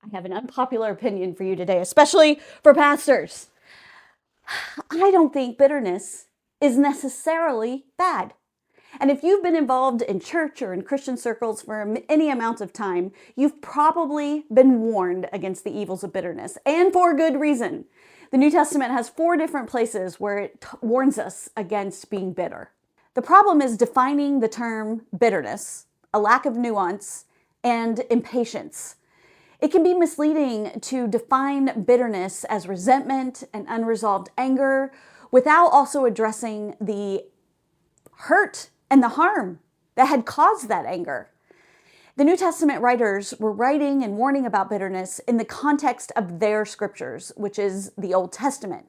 I have an unpopular opinion for you today, especially for pastors. I don't think bitterness is necessarily bad. And if you've been involved in church or in Christian circles for any amount of time, you've probably been warned against the evils of bitterness, and for good reason. The New Testament has 4 different places where it warns us against being bitter. The problem is defining the term bitterness, a lack of nuance, and impatience. It can be misleading to define bitterness as resentment and unresolved anger without also addressing the hurt and the harm that had caused that anger. The New Testament writers were writing and warning about bitterness in the context of their scriptures, which is the Old Testament.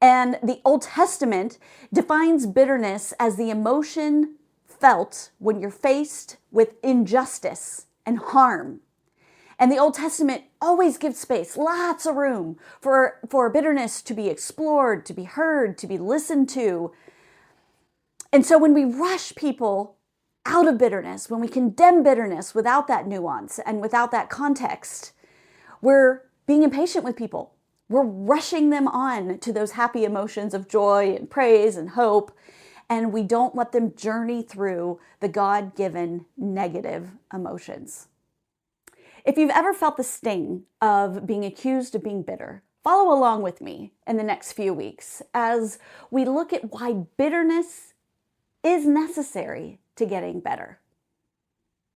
And the Old Testament defines bitterness as the emotion felt when you're faced with injustice and harm. And the Old Testament always gives space, lots of room for bitterness to be explored, to be heard, to be listened to. And so when we rush people out of bitterness, when we condemn bitterness without that nuance and without that context, we're being impatient with people. We're rushing them on to those happy emotions of joy and praise and hope, and we don't let them journey through the God-given negative emotions. If you've ever felt the sting of being accused of being bitter, follow along with me in the next few weeks as we look at why bitterness is necessary to getting better.